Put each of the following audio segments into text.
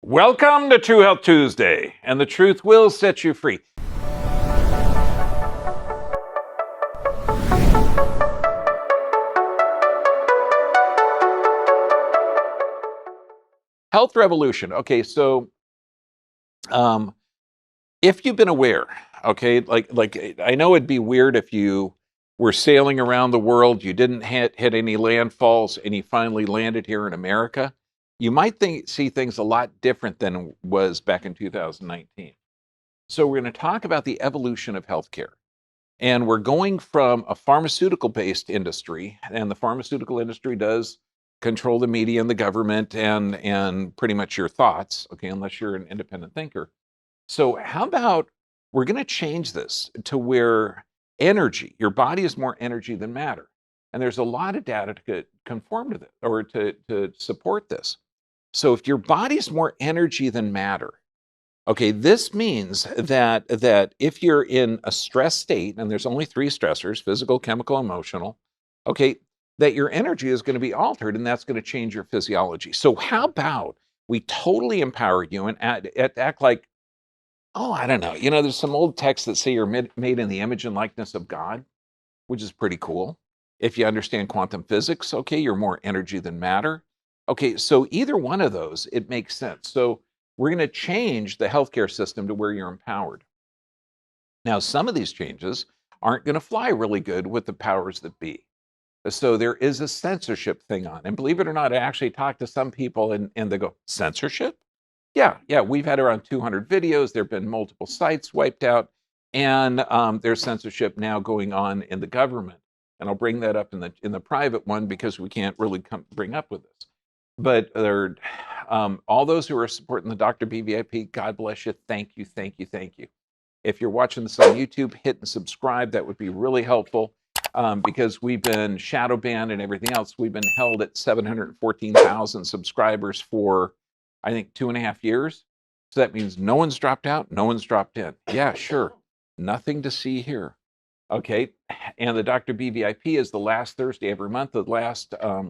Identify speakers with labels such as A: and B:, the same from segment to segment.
A: Welcome to True Health Tuesday, and the truth will set you free. Health revolution. Okay, so if you've been aware, okay, like I know it'd be weird if you were sailing around the world, you didn't hit any landfalls, and you finally landed here in America. You might see things a lot different than it was back in 2019. So we're going to talk about the evolution of healthcare. And we're going from a pharmaceutical-based industry, and the pharmaceutical industry does control the media and the government and pretty much your thoughts, okay, unless you're an independent thinker. So how about we're going to change this to where energy, your body is more energy than matter. And there's a lot of data to conform to this or to support this. So if your body's more energy than matter, okay, this means that if you're in a stress state, and there's only three stressors: physical, chemical, emotional, okay, that your energy is going to be altered, and that's going to change your physiology. So how about we totally empower you and act like, oh, I don't know, there's some old texts that say you're made in the image and likeness of God, which is pretty cool. If you understand quantum physics, okay, you're more energy than matter. Okay, so either one of those, it makes sense. So we're going to change the healthcare system to where you're empowered. Now, some of these changes aren't going to fly really good with the powers that be. So there is a censorship thing on. And believe it or not, I actually talked to some people and they go, censorship? Yeah, we've had around 200 videos. There have been multiple sites wiped out. And there's censorship now going on in the government. And I'll bring that up in the private one because we can't really bring up with this. But all those who are supporting the Dr. BVIP, God bless you. Thank you, thank you, thank you. If you're watching this on YouTube, hit and subscribe. That would be really helpful because we've been shadow banned and everything else. We've been held at 714,000 subscribers for, I think, 2.5 years. So that means no one's dropped out, no one's dropped in. Yeah, sure. Nothing to see here. Okay. And the Dr. BVIP is the last Thursday every month. The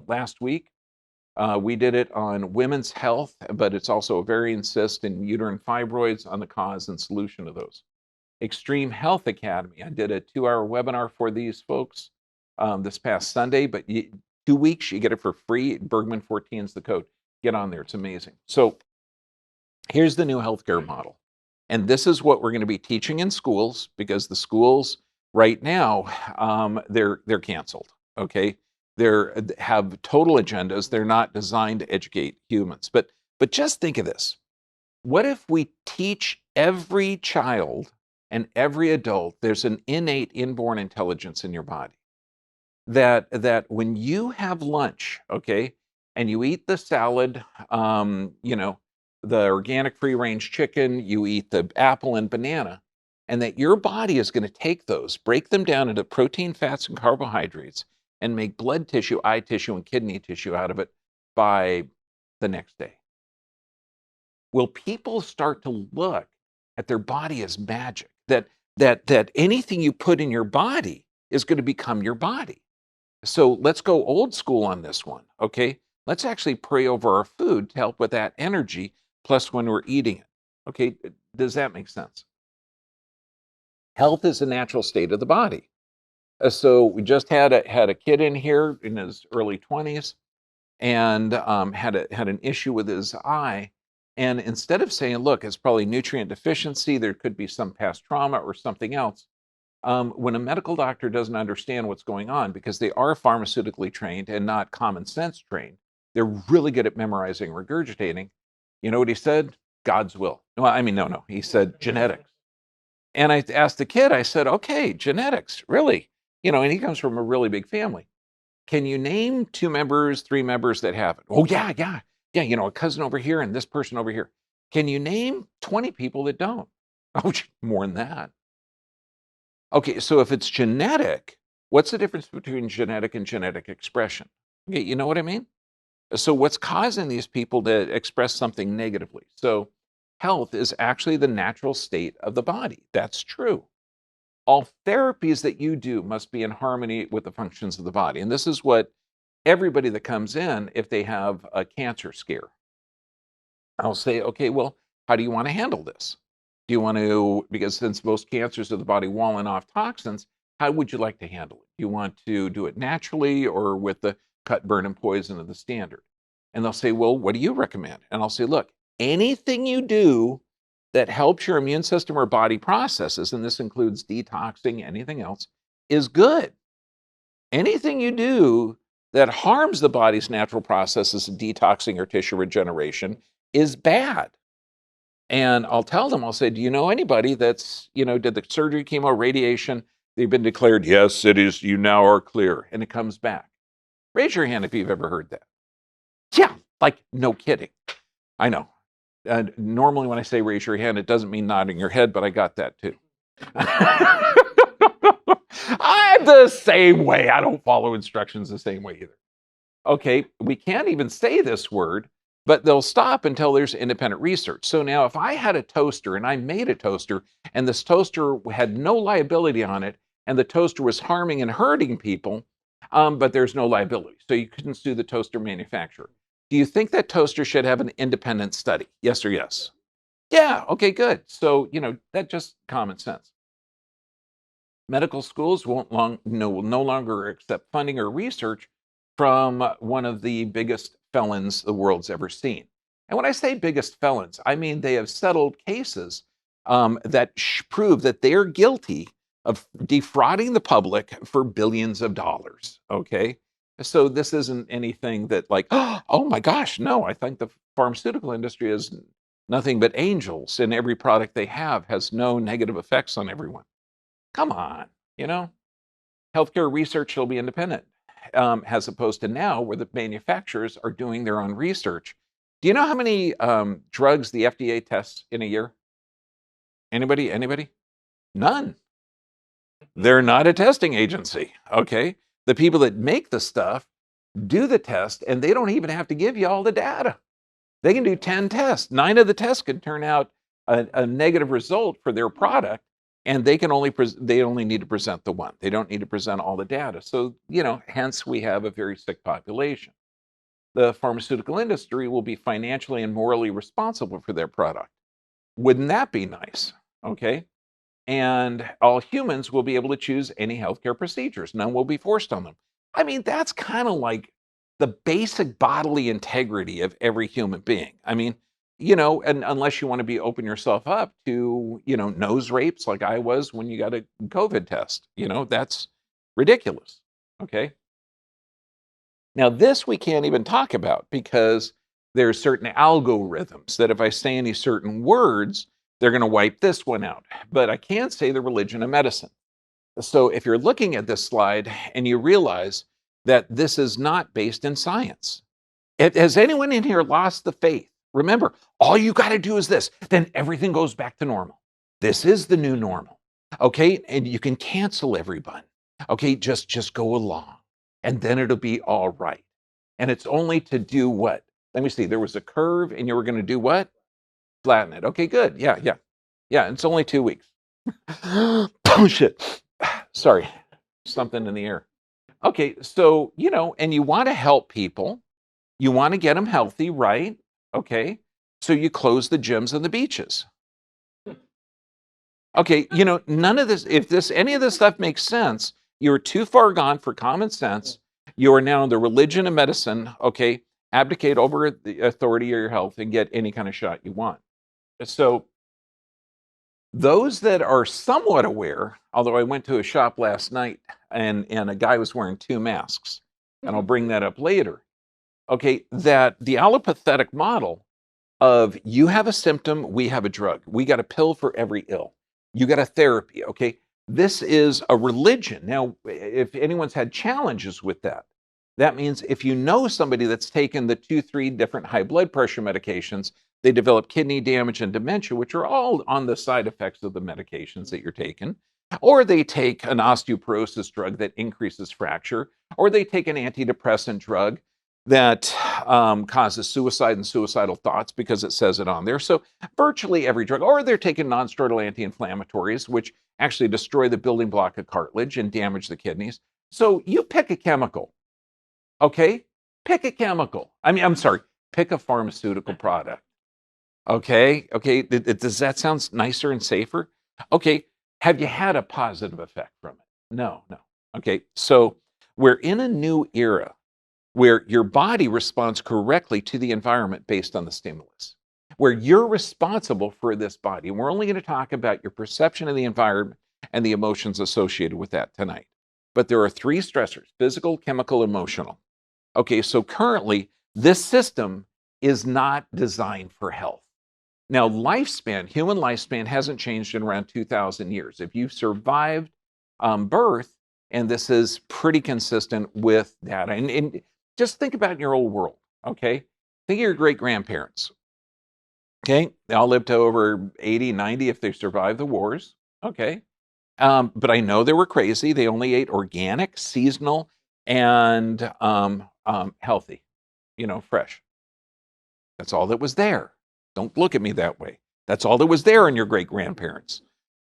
A: last week, we did it on women's health, but it's also ovarian cyst and uterine fibroids on the cause and solution of those. Extreme Health Academy. I did a 2-hour webinar for these folks this past Sunday, but 2 weeks, you get it for free. Bergman 14 is the code. Get on there. It's amazing. So here's the new healthcare model. And this is what we're going to be teaching in schools because the schools right now, they're canceled. Okay. They have total agendas. They're not designed to educate humans. But just think of this. What if we teach every child and every adult there's an innate inborn intelligence in your body? That when you have lunch, okay, and you eat the salad, the organic free-range chicken, you eat the apple and banana, and that your body is going to take those, break them down into protein, fats, and carbohydrates, and make blood tissue, eye tissue, and kidney tissue out of it by the next day. Will people start to look at their body as magic? That anything you put in your body is going to become your body. So let's go old school on this one, okay? Let's actually pray over our food to help with that energy, plus when we're eating it. Okay, does that make sense? Health is a natural state of the body. So we just had a kid in here in his early 20s and had an issue with his eye. And instead of saying, look, it's probably nutrient deficiency, there could be some past trauma or something else, when a medical doctor doesn't understand what's going on, because they are pharmaceutically trained and not common sense trained, they're really good at memorizing, regurgitating. You know what he said? God's will. Well, I mean, no. He said genetics. And I asked the kid, I said, okay, genetics, really? And he comes from a really big family. Can you name 2 members, 3 members that have it? Oh, yeah. A cousin over here and this person over here. Can you name 20 people that don't? Oh, more than that. Okay, so if it's genetic, what's the difference between genetic and genetic expression? Okay, you know what I mean? So what's causing these people to express something negatively? So health is actually the natural state of the body. That's true. All therapies that you do must be in harmony with the functions of the body. And this is what everybody that comes in, if they have a cancer scare, I'll say, okay, well, how do you want to handle this? Do you want to, because since most cancers of the body walling off toxins, how would you like to handle it? Do you want to do it naturally or with the cut, burn, and poison of the standard? And they'll say, well, what do you recommend? And I'll say, look, anything you do that helps your immune system or body processes, and this includes detoxing, anything else, is good. Anything you do that harms the body's natural processes of detoxing or tissue regeneration is bad. And I'll tell them, I'll say, do you know anybody that's, did the surgery, chemo, radiation? They've been declared, yes, it is, you now are clear. And it comes back. Raise your hand if you've ever heard that. Yeah, like, no kidding. I know. Normally when I say raise your hand, it doesn't mean nodding your head, but I got that too. I'm the same way. I don't follow instructions the same way either. Okay, we can't even say this word, but they'll stop until there's independent research. So now if I had a toaster and I made a toaster and this toaster had no liability on it and the toaster was harming and hurting people, but there's no liability. So you couldn't sue the toaster manufacturer. Do you think that toaster should have an independent study? Yes or yes? Yeah, okay, good. So, that's just common sense. Medical schools will no longer accept funding or research from one of the biggest felons the world's ever seen. And when I say biggest felons, I mean they have settled cases that prove that they're guilty of defrauding the public for billions of dollars. Okay. So this isn't anything that like, oh my gosh, no, I think the pharmaceutical industry is nothing but angels and every product they have has no negative effects on everyone. Come on, you know? Healthcare research will be independent, as opposed to now where the manufacturers are doing their own research. Do you know how many drugs the FDA tests in a year? Anybody? Anybody? None. They're not a testing agency, okay? The people that make the stuff do the test, and they don't even have to give you all the data. They can do 10 tests. 9 of the tests could turn out a negative result for their product, and they only need to present the one. They don't need to present all the data. So, hence we have a very sick population. The pharmaceutical industry will be financially and morally responsible for their product. Wouldn't that be nice? Okay. And all humans will be able to choose any healthcare procedures. None will be forced on them. I mean, that's kind of like the basic bodily integrity of every human being. I mean, and unless you want to be open yourself up to, nose rapes like I was when you got a COVID test, that's ridiculous. Okay. Now, this we can't even talk about because there's certain algorithms that if I say any certain words, they're going to wipe this one out. But I can say the religion of medicine. So if you're looking at this slide and you realize that this is not based in science, has anyone in here lost the faith? Remember, all you got to do is this, then everything goes back to normal. This is the new normal. Okay, and you can cancel everyone. Okay, just go along, and then it'll be all right. And it's only to do what? Let me see. There was a curve, and you were going to do what? Flatten it. Okay, good. Yeah. It's only 2 weeks. Oh shit. Sorry, something in the air. Okay, so and you want to help people. You want to get them healthy, right? Okay, so you close the gyms and the beaches. Okay, none of this, if any of this stuff makes sense, you're too far gone for common sense. You are now in the religion of medicine, okay? Abdicate over the authority of your health and get any kind of shot you want. So those that are somewhat aware, although I went to a shop last night and a guy was wearing 2 masks, and I'll bring that up later. Okay, that the allopathic model of you have a symptom, we have a drug. We got a pill for every ill. You got a therapy, okay? This is a religion. Now, if anyone's had challenges with that, that means if you know somebody that's taken the 3 different high blood pressure medications, they develop kidney damage and dementia, which are all on the side effects of the medications that you're taking. Or they take an osteoporosis drug that increases fracture, or they take an antidepressant drug that causes suicide and suicidal thoughts because it says it on there. So virtually every drug, or they're taking non-steroidal anti-inflammatories, which actually destroy the building block of cartilage and damage the kidneys. So you pick a chemical, okay? Pick a chemical. I'm sorry, pick a pharmaceutical product. Okay, okay. Does that sound nicer and safer? Okay. Have you had a positive effect from it? No, no. Okay. So we're in a new era where your body responds correctly to the environment based on the stimulus, where you're responsible for this body. And we're only going to talk about your perception of the environment and the emotions associated with that tonight. But there are three stressors: physical, chemical, emotional. Okay, so currently, this system is not designed for health. Now, lifespan, human lifespan hasn't changed in around 2,000 years. If you've survived birth, and this is pretty consistent with data, and just think about your old world, okay? Think of your great grandparents, okay? They all lived to over 80, 90 if they survived the wars, okay? But I know they were crazy. They only ate organic, seasonal, and healthy, fresh. That's all that was there. Don't look at me that way. That's all that was there in your great grandparents.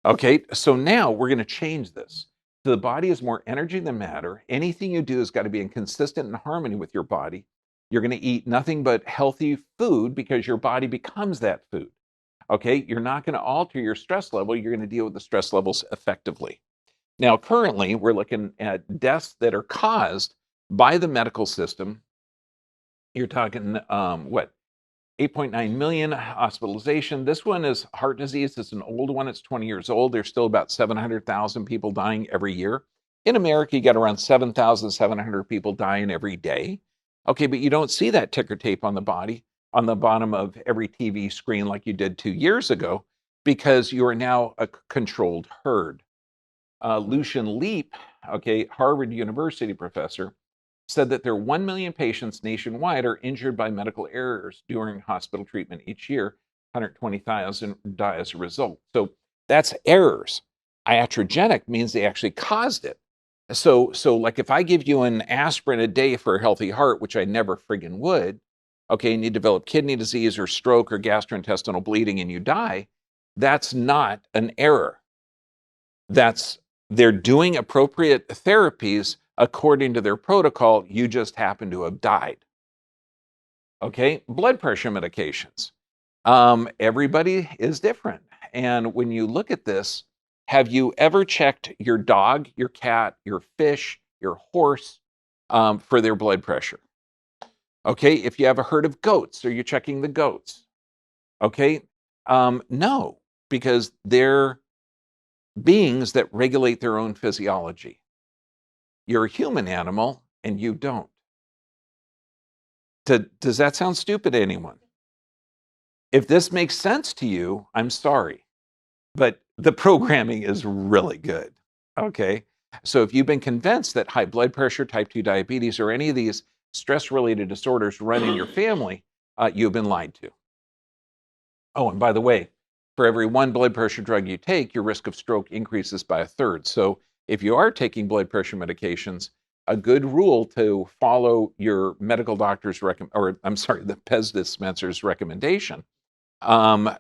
A: Okay, so now we're going to change this. So the body is more energy than matter. Anything you do has got to be in consistent and harmony with your body. You're going to eat nothing but healthy food because your body becomes that food. Okay, you're not going to alter your stress level. You're going to deal with the stress levels effectively. Now, currently, we're looking at deaths that are caused by the medical system. You're talking, what, 8.9 million hospitalization. This one is heart disease. It's an old one. It's 20 years old. There's still about 700,000 people dying every year. In America, you got around 7,700 people dying every day. Okay, but you don't see that ticker tape on the body, on the bottom of every TV screen like you did 2 years ago, because you are now a controlled herd. Lucian Leap, okay, Harvard University professor, said that there are 1 million patients nationwide are injured by medical errors during hospital treatment each year. 120,000 die as a result. So that's errors. Iatrogenic means they actually caused it. So like if I give you an aspirin a day for a healthy heart, which I never friggin' would, okay, and you develop kidney disease or stroke or gastrointestinal bleeding and you die, that's not an error. That's they're doing appropriate therapies according to their protocol. You just happen to have died. Okay, blood pressure medications. Everybody is different. And when you look at this, have you ever checked your dog, your cat, your fish, your horse for their blood pressure? Okay, if you have a herd of goats, are you checking the goats? Okay, no, because they're beings that regulate their own physiology. You're a human animal and you don't. Does that sound stupid to anyone? If this makes sense to you, I'm sorry, but the programming is really good. Okay. So if you've been convinced that high blood pressure, type 2 diabetes, or any of these stress related disorders run in your family, you've been lied to. Oh, and by the way, for every one blood pressure drug you take, your risk of stroke increases by a third. So if you are taking blood pressure medications, a good rule to follow your medical doctor's the PEZ dispenser's recommendation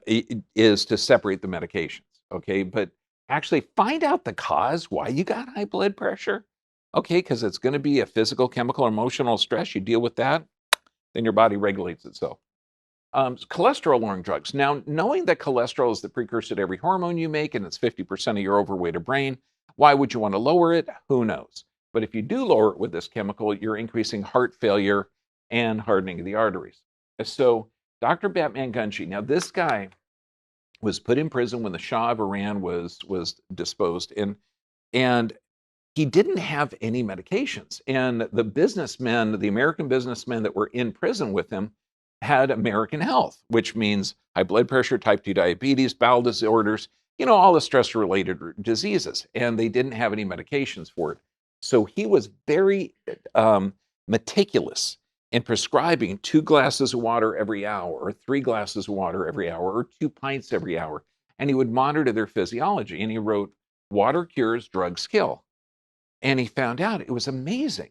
A: is to separate the medications. Okay, but actually find out the cause why you got high blood pressure. Okay, because it's going to be a physical, chemical, emotional stress. You deal with that, then your body regulates itself. Cholesterol-lowering drugs. Now, knowing that cholesterol is the precursor to every hormone you make and it's 50% of your overweight or brain, why would you want to lower it? Who knows? But if you do lower it with this chemical, you're increasing heart failure and hardening of the arteries. So, Dr. Batman Gunji, now this guy was put in prison when the Shah of Iran was disposed, and he didn't have any medications. And the businessmen, the American businessmen that were in prison with him, had American health, which means high blood pressure, type 2 diabetes, bowel disorders, all the stress related diseases. And they didn't have any medications for it. So he was very meticulous in prescribing 2 glasses of water every hour, or 3 glasses of water every hour, or 2 pints every hour. And he would monitor their physiology. And he wrote, "Water cures, drugs kill." And he found out it was amazing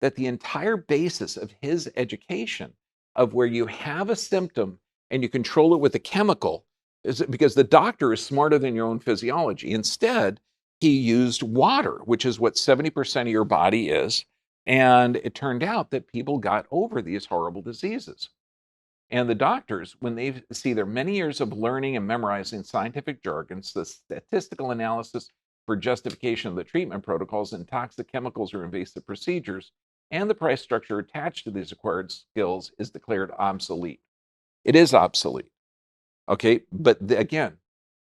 A: that the entire basis of his education, of where you have a symptom and you control it with a chemical, is because the doctor is smarter than your own physiology. Instead, he used water, which is what 70% of your body is. And it turned out that people got over these horrible diseases. And the doctors, when they see their many years of learning and memorizing scientific jargons, the statistical analysis for justification of the treatment protocols and toxic chemicals or invasive procedures, and the price structure attached to these acquired skills is declared obsolete. It is obsolete. Okay, but again,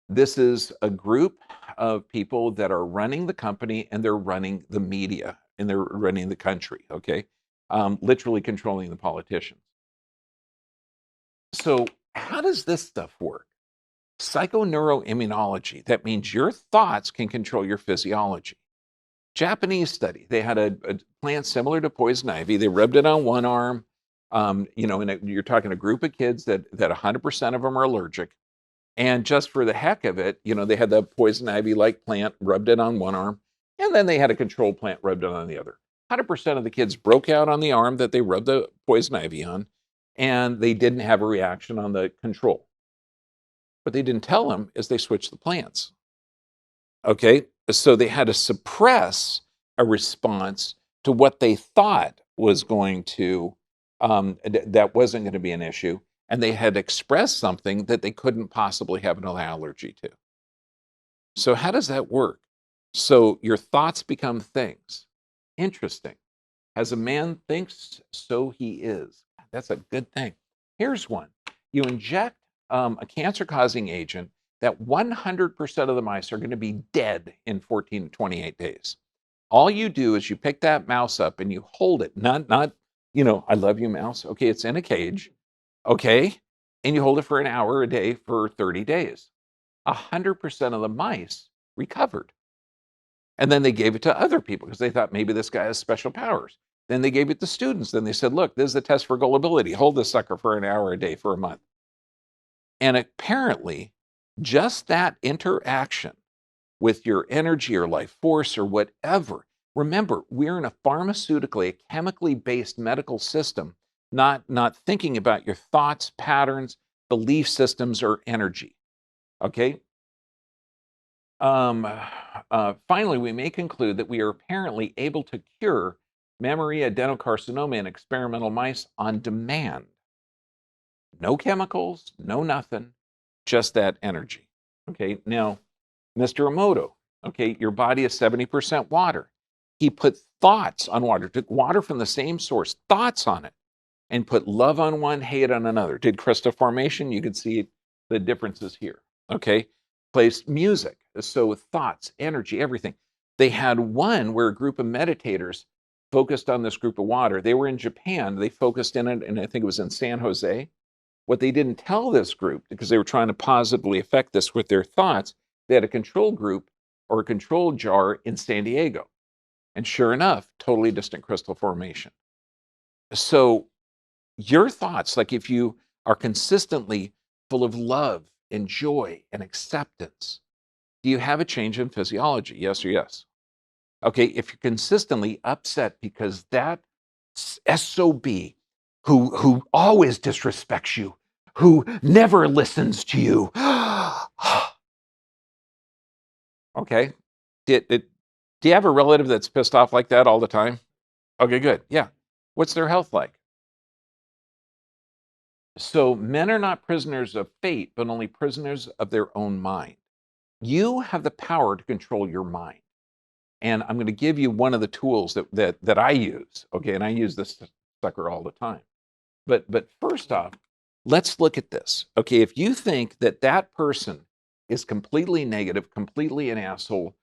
A: this is a group of people that are running the company and they're running the media and they're running the country, okay? Literally controlling the politicians. So, how does this stuff work? Psychoneuroimmunology, that means your thoughts can control your physiology. Japanese study, they had a plant similar to poison ivy. They rubbed it on one arm. And you're talking a group of kids that 100% of them are allergic. And just for the heck of it, they had the poison ivy-like plant, rubbed it on one arm, and then they had a control plant, rubbed it on the other. 100% of the kids broke out on the arm that they rubbed the poison ivy on, and they didn't have a reaction on the control. What they didn't tell them is they switched the plants. Okay, so they had to suppress a response to what they thought was going to, that wasn't going to be an issue. And they had expressed something that they couldn't possibly have an allergy to. So, how does that work? So, your thoughts become things. Interesting. As a man thinks, so he is. That's a good thing. Here's one. You inject a cancer causing agent that 100% of the mice are going to be dead in 14 to 28 days. All you do is you pick that mouse up and you hold it, not, I love you, mouse. Okay, it's in a cage. Okay, and you hold it for an hour a day for 30 days. 100% of the mice recovered. And then they gave it to other people because they thought maybe this guy has special powers. Then they gave it to students. Then they said, look, this is a test for gullibility. Hold this sucker for an hour a day for a month. And apparently, just that interaction with your energy or life force or whatever. Remember, we're in a pharmaceutically, a chemically based medical system, not thinking about your thoughts, patterns, belief systems, or energy. Okay? Finally, we may conclude that we are apparently able to cure memory adenocarcinoma in experimental mice on demand. No chemicals, no nothing, just that energy. Okay, now, Mr. Emoto, okay, your body is 70% water. He put thoughts on water, took water from the same source, thoughts on it, and put love on one, hate on another. Did crystal formation, you can see the differences here, okay? Placed music, so thoughts, energy, everything. They had one where a group of meditators focused on this group of water. They were in Japan, they focused in it, and I think it was in San Jose. What they didn't tell this group, because they were trying to positively affect this with their thoughts, they had a control group or a control jar in San Diego. And sure enough, totally distant crystal formation. So your thoughts, like if you are consistently full of love and joy and acceptance, do you have a change in physiology? Yes or yes? Okay, if you're consistently upset because that SOB who always disrespects you, who never listens to you. Okay. Do you have a relative that's pissed off like that all the time? Okay, good. Yeah. What's their health like? So men are not prisoners of fate, but only prisoners of their own mind. You have the power to control your mind. And I'm going to give you one of the tools that I use. Okay, and I use this sucker all the time. But first off, let's look at this. Okay, if you think that person is completely negative, completely an asshole,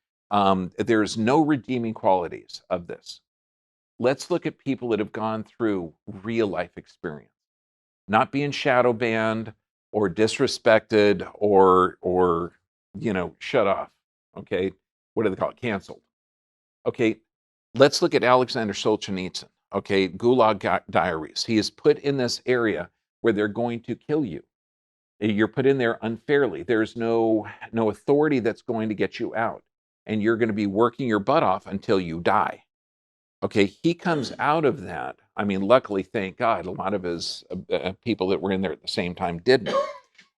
A: there's no redeeming qualities of this. Let's look at people that have gone through real life experience, not being shadow banned or disrespected or shut off. Okay, what do they call it? Canceled. Okay, let's look at Alexander Solzhenitsyn. Okay, Gulag Diaries. He is put in this area where they're going to kill you. You're put in there unfairly. There's no authority that's going to get you out, and you're going to be working your butt off until you die. Okay, he comes out of that. I mean, luckily, thank God, a lot of his people that were in there at the same time didn't.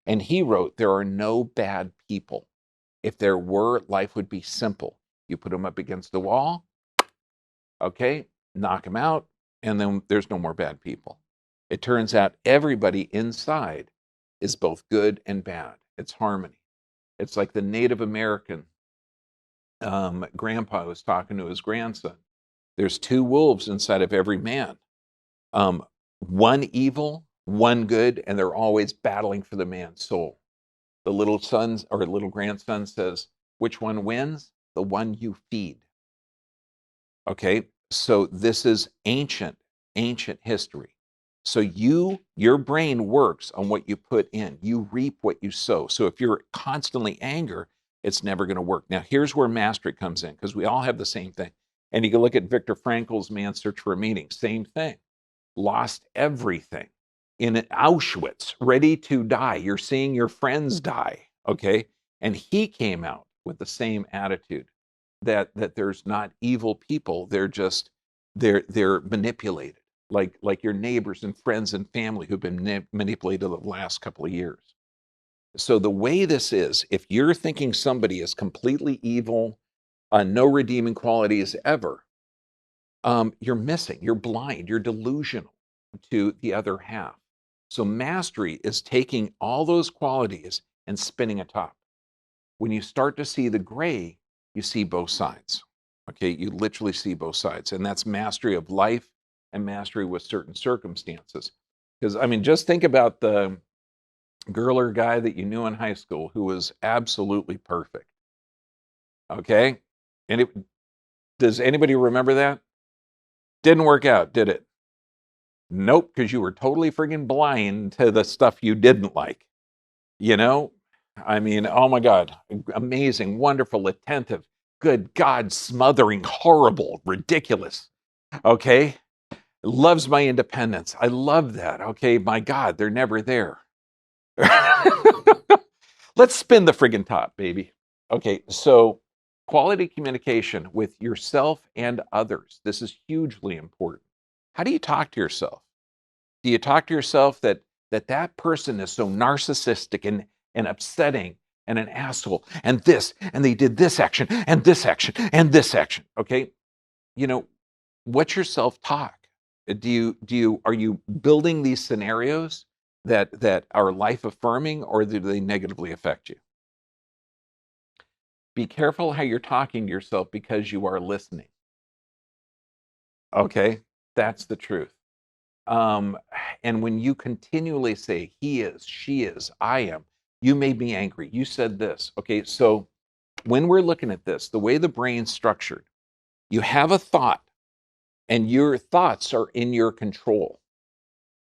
A: And he wrote, there are no bad people. If there were, life would be simple. You put them up against the wall, okay, knock them out, and then there's no more bad people. It turns out everybody inside is both good and bad. It's harmony. It's like the Native American grandpa was talking to his grandson. There's two wolves inside of every man, one evil, one good, and they're always battling for the man's soul. The little son or little grandson says, which one wins? The one you feed. Okay, so this is ancient history. So your brain works on what you put in. You reap what you sow. So if you're constantly angry, it's never going to work. Now, here's where mastery comes in, because we all have the same thing. And you can look at Viktor Frankl's Man's Search for a Meaning. Same thing. Lost everything in Auschwitz, ready to die. You're seeing your friends die, okay? And he came out with the same attitude that there's not evil people. They're just they're manipulated, like your neighbors and friends and family who've been manipulated the last couple of years. So the way this is, if you're thinking somebody is completely evil, no redeeming qualities ever, you're missing, you're blind, you're delusional to the other half. So mastery is taking all those qualities and spinning atop. When you start to see the gray, you see both sides. Okay, you literally see both sides. And that's mastery of life and mastery with certain circumstances. Because, I mean, just think about the girl or guy that you knew in high school who was absolutely perfect. Okay? And does anybody remember that? Didn't work out, did it? Nope, because you were totally friggin' blind to the stuff you didn't like. You know? I mean, oh my God, amazing, wonderful, attentive, good God, smothering, horrible, ridiculous. Okay? Loves my independence. I love that. Okay, my God, they're never there. Let's spin the friggin' top, baby. Okay, so quality communication with yourself and others. This is hugely important. How do you talk to yourself? Do you talk to yourself that person is so narcissistic and upsetting and an asshole and this and they did this action and this action and this action? Okay, you know, what's your self-talk? Are you building these scenarios that are life affirming, or do they negatively affect you? Be careful how you're talking to yourself, because you are listening. Okay, that's the truth. And when you continually say, he is, she is, I am, you made me angry, you said this. Okay, so when we're looking at this, the way the brain's structured, you have a thought, and your thoughts are in your control.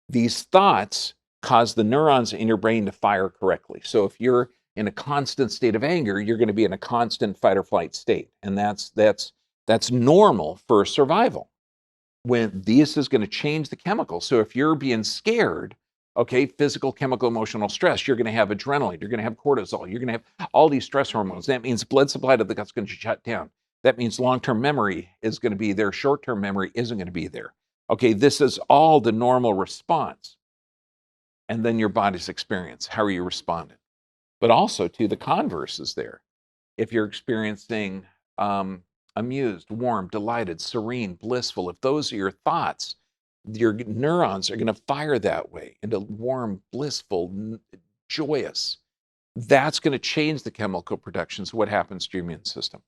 A: These thoughts cause the neurons in your brain to fire correctly. So if you're in a constant state of anger, you're going to be in a constant fight or flight state. And that's normal for survival. When this is going to change the chemicals. So if you're being scared, okay, physical, chemical, emotional stress, you're going to have adrenaline, you're going to have cortisol, you're going to have all these stress hormones. That means blood supply to the gut's going to shut down. That means long-term memory is going to be there, short-term memory isn't going to be there. Okay, this is all the normal response. And then your body's experience. How are you responding? But also, to the converse is there. If you're experiencing amused, warm, delighted, serene, blissful, if those are your thoughts, your neurons are going to fire that way into warm, blissful, joyous. That's going to change the chemical production. So what happens to your immune system?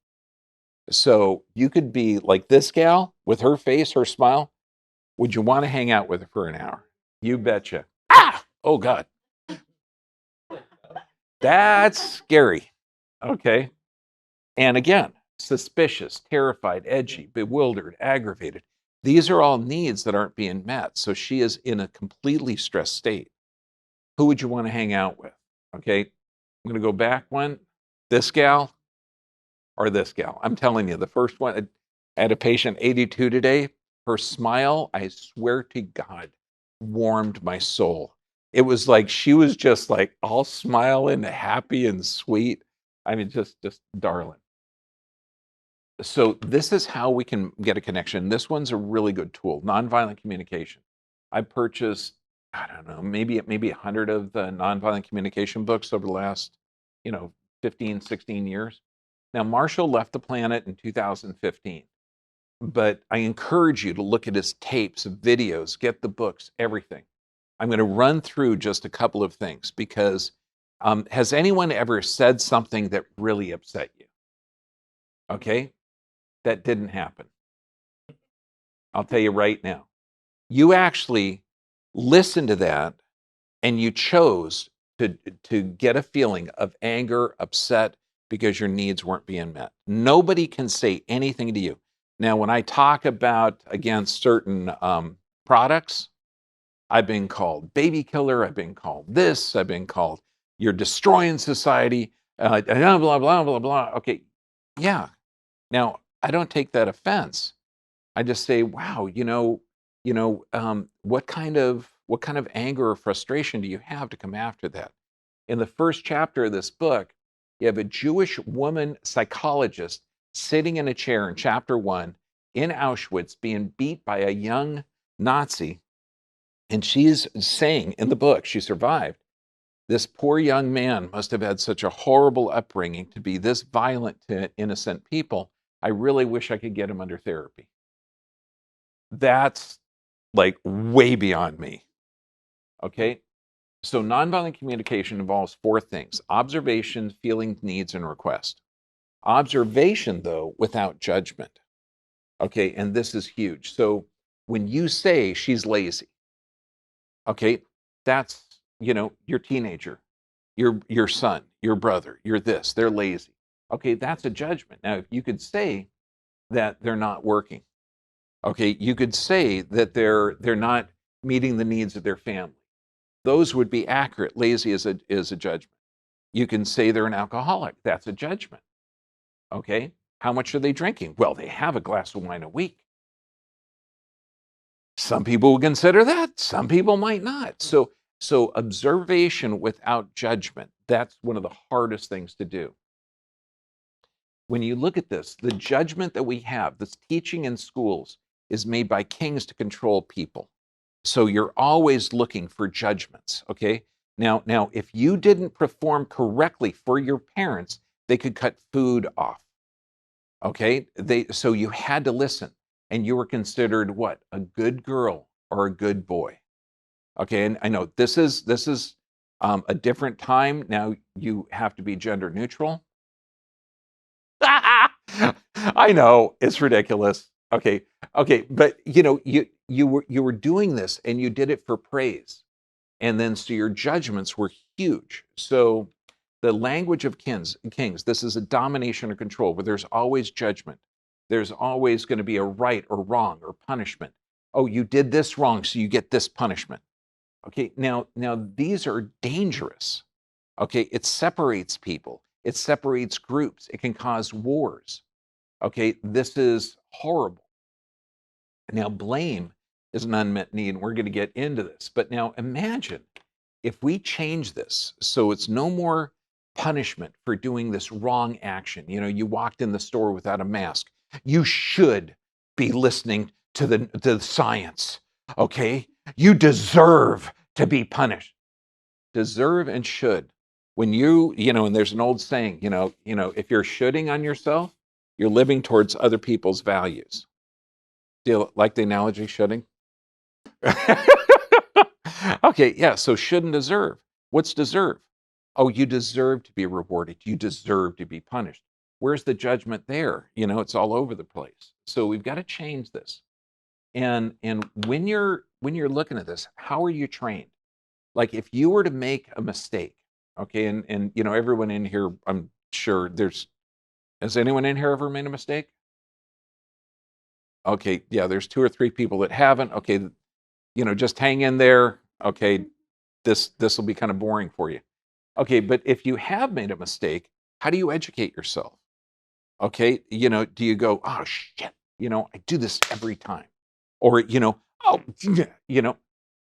A: So you could be like this gal with her face, her smile. Would you want to hang out with her for an hour? You betcha. Ah! Oh, God. That's scary. Okay. And again, suspicious, terrified, edgy, bewildered, aggravated. These are all needs that aren't being met. So she is in a completely stressed state. Who would you want to hang out with? Okay. I'm going to go back one. This gal or this gal. I'm telling you, the first one, I had a patient 82 today. Her smile, I swear to God, warmed my soul. It was like she was just like all smiling, happy and sweet. I mean, just darling. So this is how we can get a connection. This one's a really good tool, nonviolent communication. I purchased, I don't know, maybe 100 of the nonviolent communication books over the last, 15, 16 years. Now, Marshall left the planet in 2015, but I encourage you to look at his tapes, videos, get the books, everything. I'm going to run through just a couple of things because has anyone ever said something that really upset you? Okay, that didn't happen. I'll tell you right now. You actually listened to that and you chose to get a feeling of anger, upset because your needs weren't being met. Nobody can say anything to you. Now, when I talk about, again, certain products, I've been called baby killer. I've been called this. I've been called you're destroying society. Blah, blah, blah, blah, blah. Okay. Yeah. Now, I don't take that offense. I just say, wow, what kind of anger or frustration do you have to come after that? In the first chapter of this book, you have a Jewish woman psychologist sitting in a chair in chapter 1 in Auschwitz being beat by a young Nazi. And she's saying in the book, she survived. This poor young man must have had such a horrible upbringing to be this violent to innocent people. I really wish I could get him under therapy. That's like way beyond me. Okay. So nonviolent communication involves 4 things: observation, feelings, needs, and request. Observation, though, without judgment. Okay. And this is huge. So when you say she's lazy, okay, that's, your teenager, your son, your brother, you're this, they're lazy. Okay, that's a judgment. Now, if you could say that they're not working, okay, you could say that they're not meeting the needs of their family. Those would be accurate. Lazy is a judgment. You can say they're an alcoholic. That's a judgment. Okay. How much are they drinking? Well, they have a glass of wine a week. Some people would consider that. Some people might not. So observation without judgment, that's one of the hardest things to do. When you look at this, the judgment that we have, this teaching in schools, is made by kings to control people. So you're always looking for judgments, okay? Now, if you didn't perform correctly for your parents, they could cut food off, okay? So you had to listen, and you were considered what? A good girl or a good boy, okay? And I know this is a different time. Now you have to be gender neutral. I know it's ridiculous. Okay, but you were doing this and you did it for praise, and then so your judgments were huge. So the language of kings, this is a domination or control where there's always judgment. There's always going to be a right or wrong or punishment. Oh, you did this wrong, so you get this punishment. Okay, now these are dangerous. Okay, it separates people. It separates groups. It can cause wars. Okay, this is horrible. Now, blame is an unmet need, and we're going to get into this. But now imagine if we change this so it's no more punishment for doing this wrong action. You walked in the store without a mask. You should be listening to the science. Okay, you deserve to be punished. Deserve and should. When and there's an old saying, if you're shoulding on yourself, you're living towards other people's values. Do you like the analogy, shoulding? Okay, yeah, so should and deserve. What's deserve? Oh, you deserve to be rewarded. You deserve to be punished. Where's the judgment there? It's all over the place. So we've got to change this. And when you're looking at this, how are you trained? Like if you were to make a mistake, okay, and everyone in here, I'm sure has anyone in here ever made a mistake? Okay, yeah, there's 2 or 3 people that haven't. Okay, just hang in there. Okay, this will be kind of boring for you. Okay, but if you have made a mistake, how do you educate yourself? Okay, do you go, oh shit, I do this every time, or oh,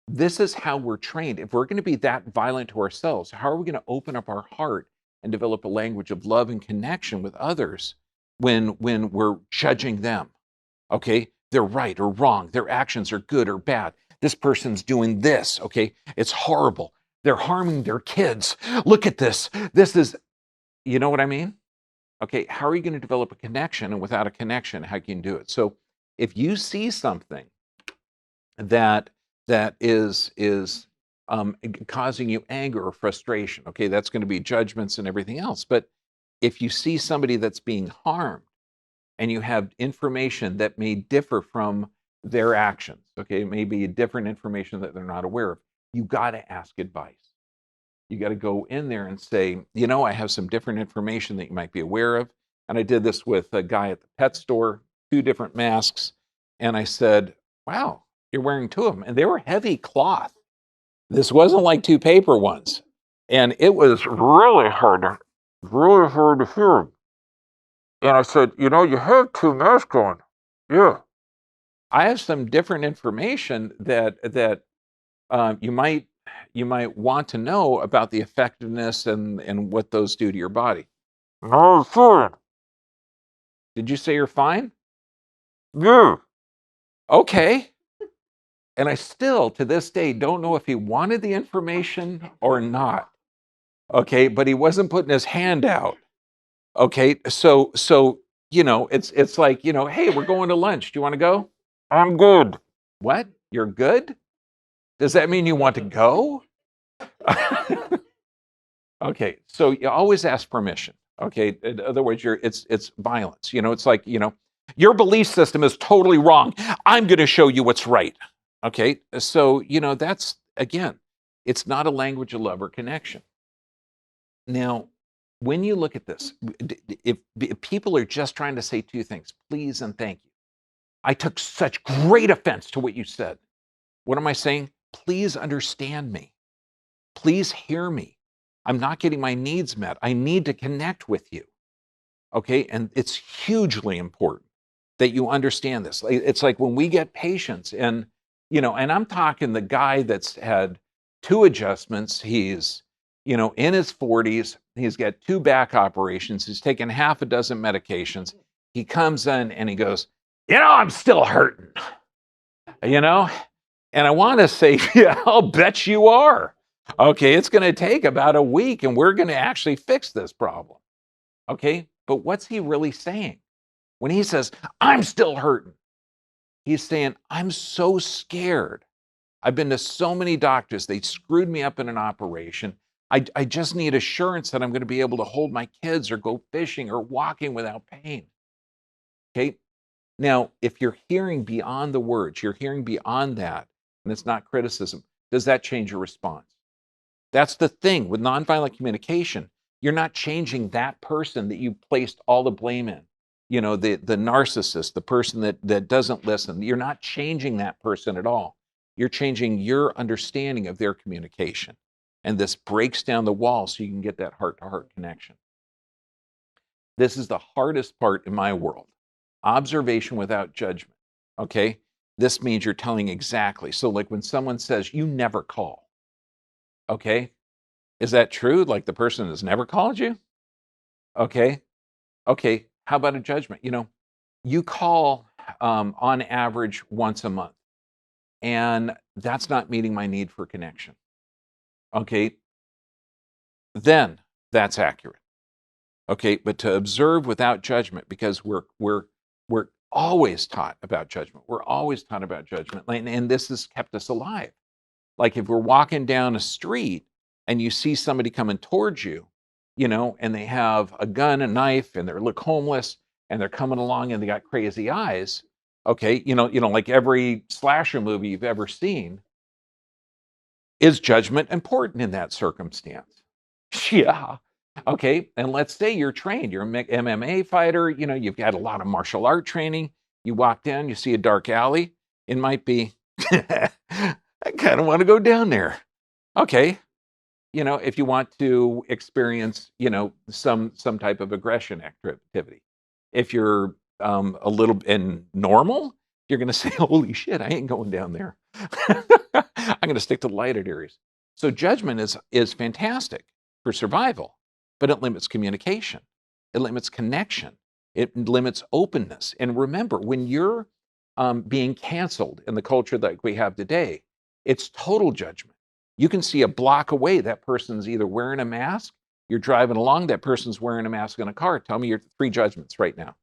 A: this is how we're trained. If we're going to be that violent to ourselves, how are we going to open up our heart and develop a language of love and connection with others when we're judging them? Okay, they're right or wrong. Their actions are good or bad. This person's doing this. Okay, it's horrible. They're harming their kids. Look at this. This is, you know what I mean? Okay, how are you going to develop a connection? And without a connection, how can you do it? So if you see something that that is causing you anger or frustration. Okay, that's going to be judgments and everything else. But if you see somebody that's being harmed and you have information that may differ from their actions, okay, it may be different information that they're not aware of, you got to ask advice. You got to go in there and say, I have some different information that you might be aware of. And I did this with a guy at the pet store, 2 different masks. And I said, wow, you're wearing 2 of them. And they were heavy cloth. This wasn't like 2 paper ones. And it was really hard to hear. And I said, you have 2 masks on. Yeah. I have some different information that you might want to know about the effectiveness and what those do to your body. No, fine. Did you say you're fine? Yeah. Okay. And I still, to this day, don't know if he wanted the information or not. Okay, but he wasn't putting his hand out. Okay, so it's like, hey, we're going to lunch. Do you want to go? I'm good. What? You're good? Does that mean you want to go? Okay, so you always ask permission. Okay, in other words, it's violence. It's like, your belief system is totally wrong. I'm going to show you what's right. Okay, so that's, again, it's not a language of love or connection. Now, when you look at this, if people are just trying to say 2 things, please and thank you. I took such great offense to what you said. What am I saying? Please understand me. Please hear me. I'm not getting my needs met. I need to connect with you. Okay, and it's hugely important that you understand this. It's like when we get patients and I'm talking the guy that's had 2 adjustments. He's, in his 40s. He's got 2 back operations. He's taken half a dozen medications. He comes in and he goes, I'm still hurting, and I want to say, yeah, I'll bet you are. Okay, it's going to take about a week and we're going to actually fix this problem. Okay, but what's he really saying? When he says, I'm still hurting, he's saying, I'm so scared. I've been to so many doctors. They screwed me up in an operation. I just need assurance that I'm going to be able to hold my kids or go fishing or walking without pain. Okay, now, if you're hearing beyond the words, you're hearing beyond that, and it's not criticism, does that change your response? That's the thing with nonviolent communication. You're not changing that person that you placed all the blame in. The narcissist, the person that doesn't listen. You're not changing that person at all. You're changing your understanding of their communication. And this breaks down the wall so you can get that heart-to-heart connection. This is the hardest part in my world. Observation without judgment. Okay? This means you're telling exactly. So like when someone says, you never call. Okay, is that true? Like the person has never called you? Okay, how about a judgment? You call on average once a month, and that's not meeting my need for connection. Okay, then that's accurate. Okay, but to observe without judgment, because we're always taught about judgment. We're always taught about judgment, and this has kept us alive. Like if we're walking down a street and you see somebody coming towards you, and they have a gun, a knife, and they look homeless, and they're coming along and they got crazy eyes. Okay, like every slasher movie you've ever seen, is judgment important in that circumstance? Yeah. Okay, and let's say you're trained, you're an MMA fighter, you've got a lot of martial art training. You walk down, you see a dark alley. It might be, I kind of want to go down there. Okay, if you want to experience, some type of aggression activity. If you're a little and normal, you're going to say, "Holy shit, I ain't going down there." I'm going to stick to lighted areas. So judgment is fantastic for survival, but it limits communication. It limits connection. It limits openness. And remember, when you're being canceled in the culture that we have today, it's total judgment. You can see a block away that person's either wearing a mask, you're driving along, that person's wearing a mask in a car. Tell me your 3 judgments right now.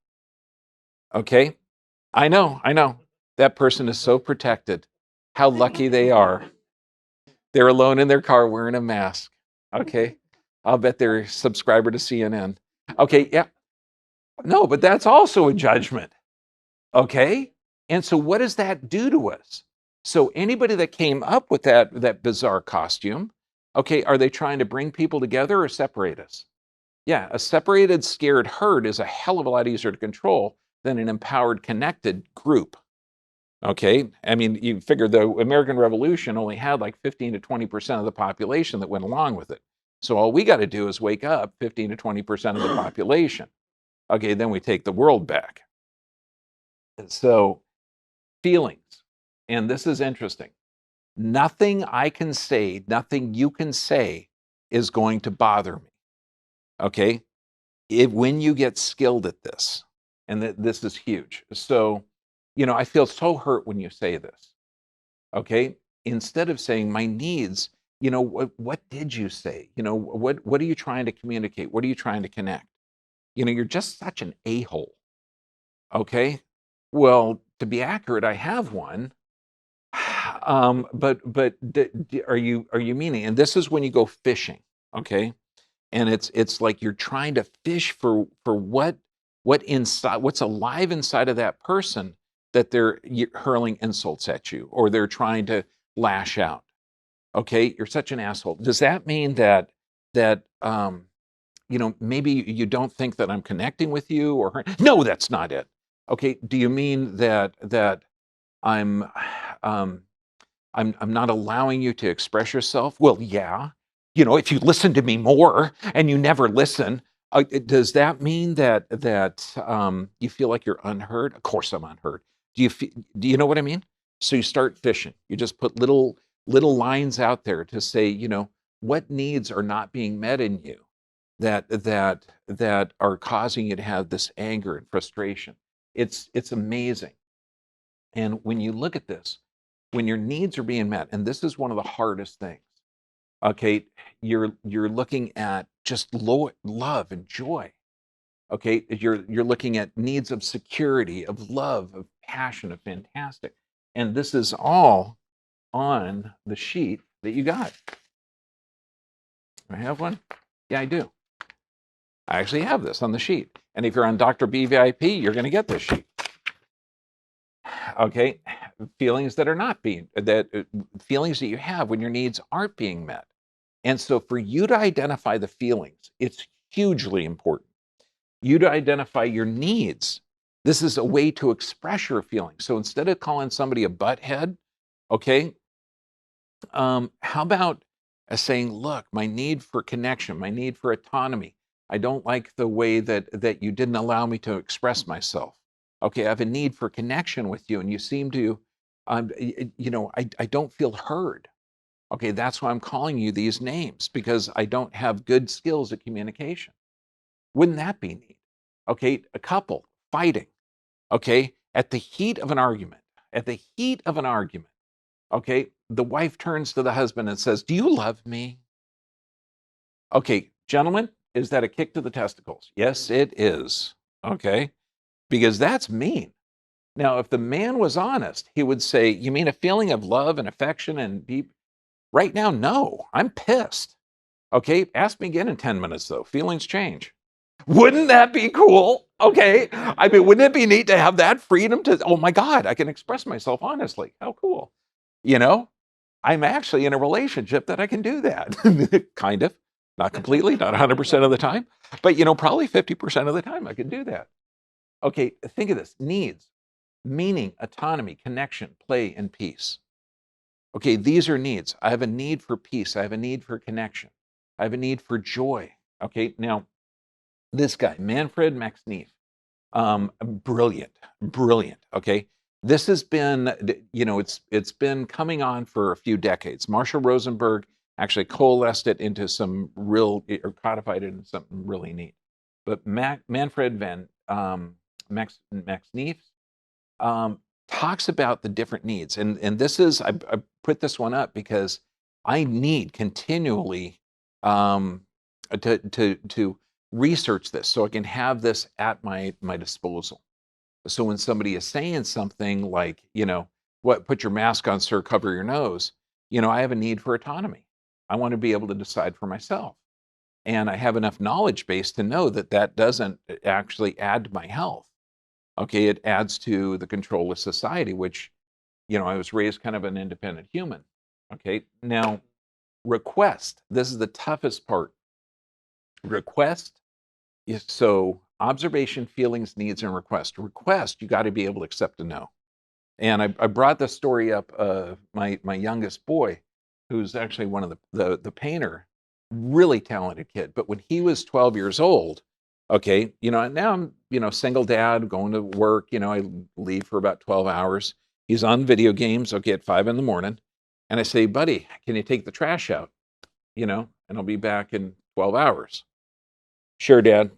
A: Okay? I know. That person is so protected. how lucky they are. They're alone in their car wearing a mask. Okay. I'll bet they're a subscriber to CNN. Okay. Yeah. No, but that's also a judgment. Okay. And so what does that do to us? So anybody that came up with that bizarre costume, okay, are they trying to bring people together or separate us? Yeah, a separated, scared herd is a hell of a lot easier to control than an empowered, connected group. Okay, I mean, you figure the American Revolution only had like 15 to 20% of the population that went along with it. So all we got to do is wake up 15 to 20% of the population. Okay, then we take the world back. So feelings, and this is interesting. Nothing I can say, nothing you can say is going to bother me. Okay, when you get skilled at this, and this is huge. So, I feel so hurt when you say this. Okay, instead of saying my needs, what did you say? What are you trying to communicate? What are you trying to connect? You're just such an a-hole. Okay, well, to be accurate, I have one. But are you meaning? And this is when you go fishing. Okay, and it's like you're trying to fish for what's alive inside of that person that they're hurling insults at you or they're trying to lash out. Okay, you're such an asshole. Does that mean that maybe you don't think that I'm connecting with you or no, that's not it. Okay, do you mean that I'm um I'm not allowing you to express yourself? Well, yeah. If you listen to me more and you never listen, does that mean that you feel like you're unheard? Of course, I'm unheard. Do you know what I mean? So you start fishing. You just put little lines out there to say, what needs are not being met in you that are causing you to have this anger and frustration. It's amazing. And when you look at this, when your needs are being met, and this is one of the hardest things, okay, you're looking at just love and joy. Okay, you're looking at needs of security, of love, of passion, of fantastic. And this is all on the sheet that you got. I have one? Yeah, I do. I actually have this on the sheet. And if you're on Dr. B VIP, you're going to get this sheet. Okay, feelings that are not being feelings that you have when your needs aren't being met. And so for you to identify the feelings, it's hugely important. You to identify your needs. This is a way to express your feelings. So instead of calling somebody a butthead, okay, how about saying, look, my need for connection, my need for autonomy. I don't like the way that you didn't allow me to express myself. Okay, I have a need for connection with you, and you seem to, I don't feel heard. Okay, that's why I'm calling you these names because I don't have good skills at communication. Wouldn't that be neat? Okay, a couple fighting. Okay, at the heat of an argument, okay, the wife turns to the husband and says, "Do you love me?" Okay, gentlemen, is that a kick to the testicles? Yes, it is. Okay, because that's mean. Now, if the man was honest, he would say, "You mean a feeling of love and affection and deep?" Right now, no, I'm pissed. Okay, ask me again in 10 minutes, though. Feelings change. Wouldn't that be cool? Okay, I mean, wouldn't it be neat to have that freedom to, oh my God, I can express myself honestly. How cool. You know, I'm actually in a relationship that I can do that. Kind of, not completely, not 100% of the time, but probably 50% of the time I can do that. Okay, think of this needs, meaning, autonomy, connection, play, and peace. Okay, these are needs. I have a need for peace. I have a need for connection. I have a need for joy. Okay, now this guy, Manfred Max Neef, brilliant. Okay, this has been, it's been coming on for a few decades. Marshall Rosenberg actually coalesced it into some or codified it into something really neat. But Manfred Max Neef talks about the different needs, and this is I put this one up because I need continually to research this so I can have this at my disposal. So when somebody is saying something like, what, put your mask on, sir, cover your nose. I have a need for autonomy. I want to be able to decide for myself. And I have enough knowledge base to know that that doesn't actually add to my health. Okay, it adds to the control of society, which, I was raised kind of an independent human. Okay, now request. This is the toughest part. Request is so observation, feelings, needs, and request. Request, you got to be able to accept a no. And I brought this story up of my youngest boy, who's actually one of the painter, really talented kid. But when he was 12 years old, okay, now I'm, single dad, going to work, I leave for about 12 hours. He's on video games, okay, at 5 a.m. And I say, buddy, can you take the trash out? And I'll be back in 12 hours. Sure, Dad.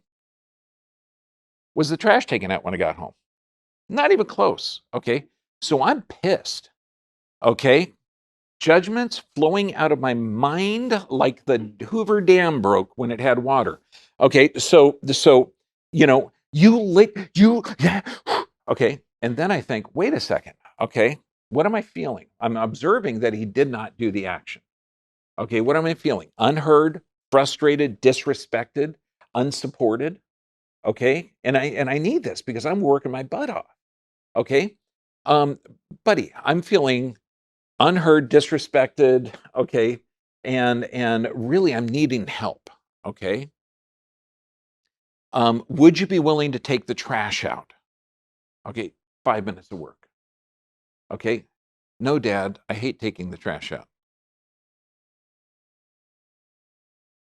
A: Was the trash taken out when I got home? Not even close, okay? So I'm pissed, okay? Judgments flowing out of my mind like the Hoover Dam broke when it had water. Okay, so yeah, okay. And then I think, wait a second, okay, what am I feeling? I'm observing that he did not do the action. Okay, what am I feeling? Unheard, frustrated, disrespected, unsupported. Okay, and I need this because I'm working my butt off. Okay, buddy, I'm feeling unheard, disrespected. Okay, and really, I'm needing help. Okay, would you be willing to take the trash out? Okay, 5 minutes of work. Okay, no, Dad, I hate taking the trash out.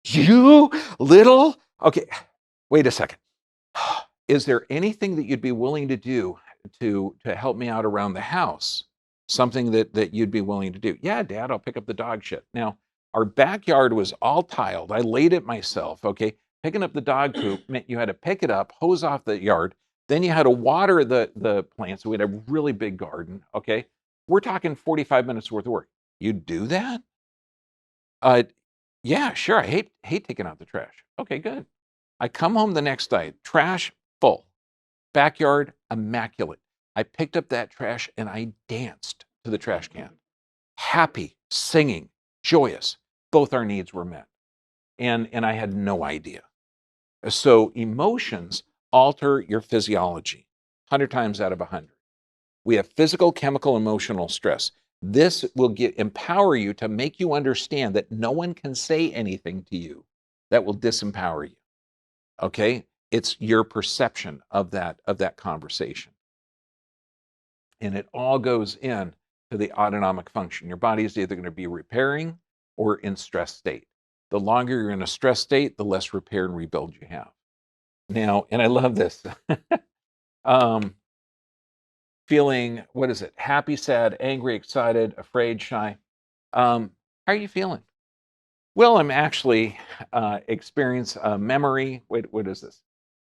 A: You little. Okay, wait a second. Is there anything that you'd be willing to do to help me out around the house? Something that you'd be willing to do? Yeah, Dad, I'll pick up the dog shit. Now, our backyard was all tiled. I laid it myself, okay? Picking up the dog poop meant you had to pick it up, hose off the yard, then you had to water the plants. So we had a really big garden, okay? We're talking 45 minutes worth of work. You do that? Uh, yeah, sure. I hate taking out the trash. Okay, good. I come home the next day, trash full, backyard immaculate. I picked up that trash and I danced to the trash can, happy, singing, joyous. Both our needs were met. And I had no idea. So emotions alter your physiology 100 times out of 100. We have physical, chemical, emotional stress. This will empower you to make you understand that no one can say anything to you that will disempower you. Okay? It's your perception of that conversation. And it all goes in to the autonomic function. Your body is either going to be repairing or in stress state. The longer you're in a stress state, the less repair and rebuild you have. Now, and I love this. Feeling, what is it? Happy, sad, angry, excited, afraid, shy. How are you feeling? Well, I'm actually experience memory. Wait, what is this?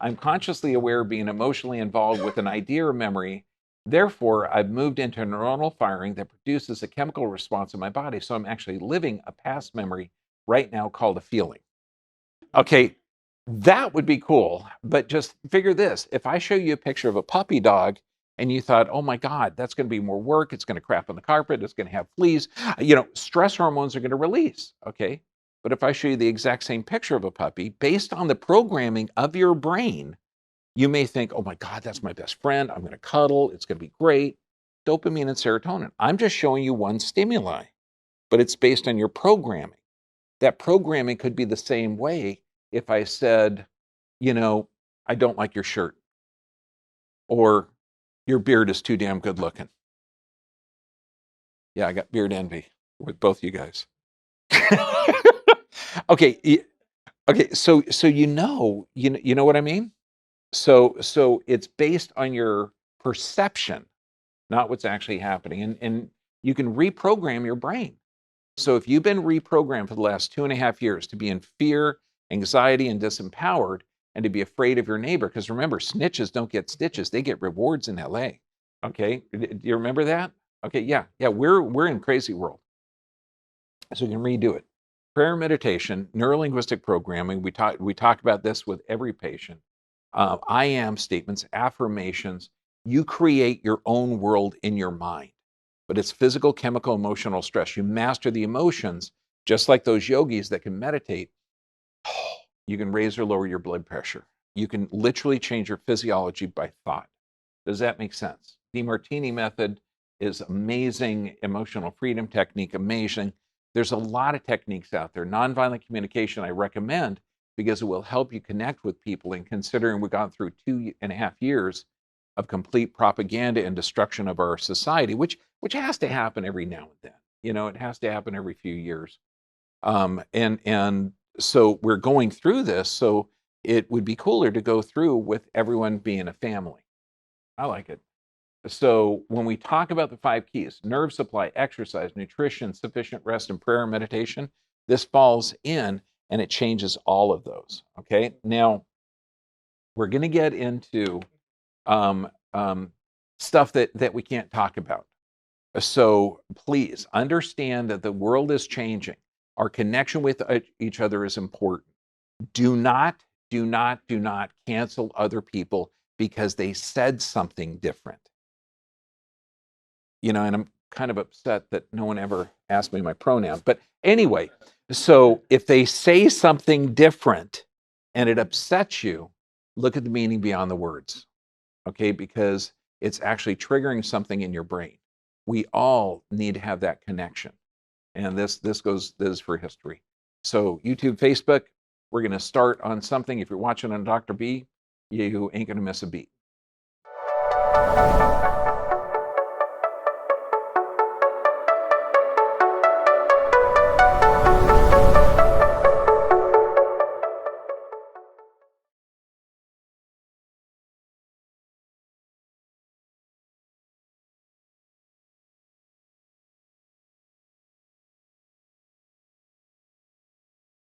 A: I'm consciously aware of being emotionally involved with an idea or memory. Therefore, I've moved into neuronal firing that produces a chemical response in my body. So I'm actually living a past memory right now called a feeling. Okay, that would be cool. But just figure this. If I show you a picture of a puppy dog and you thought, oh my God, that's going to be more work. It's going to crap on the carpet. It's going to have fleas. Stress hormones are going to release. Okay. But if I show you the exact same picture of a puppy, based on the programming of your brain, you may think, oh my God, that's my best friend. I'm going to cuddle. It's going to be great. Dopamine and serotonin. I'm just showing you one stimuli, but it's based on your programming. That programming could be the same way if I said, I don't like your shirt, or your beard is too damn good looking. Yeah, I got beard envy with both you guys. Okay, okay, so you know what I mean? So it's based on your perception, not what's actually happening. And you can reprogram your brain. So if you've been reprogrammed for the last 2.5 years to be in fear, anxiety, and disempowered, and to be afraid of your neighbor, because remember, snitches don't get stitches, they get rewards in LA. Okay, do you remember that? Okay, yeah, we're in crazy world. So you can redo it. Prayer, meditation, neurolinguistic programming. We talk about this with every patient. I am statements, affirmations. You create your own world in your mind. but it's physical, chemical, emotional stress. You master the emotions, just like those yogis that can meditate. You can raise or lower your blood pressure. You can literally change your physiology by thought. Does that make sense? The Martini method is amazing. Emotional freedom technique, amazing. There's a lot of techniques out there. Nonviolent communication I recommend because it will help you connect with people. And considering we've gone through 2.5 years of complete propaganda and destruction of our society, which has to happen every now and then. It has to happen every few years. And so we're going through this. So it would be cooler to go through with everyone being a family. I like it. So when we talk about the 5 keys, nerve supply, exercise, nutrition, sufficient rest, and prayer and meditation, this falls in and it changes all of those. Okay. Now we're going to get into stuff that we can't talk about. So please understand that the world is changing. Our connection with each other is important. Do not cancel other people because they said something different. And I'm kind of upset that no one ever asked me my pronoun. But anyway, so if they say something different and it upsets you, look at the meaning beyond the words, okay? Because it's actually triggering something in your brain. We all need to have that connection. And this is for history. So YouTube, Facebook, we're going to start on something. If you're watching on Dr. B, you ain't going to miss a beat.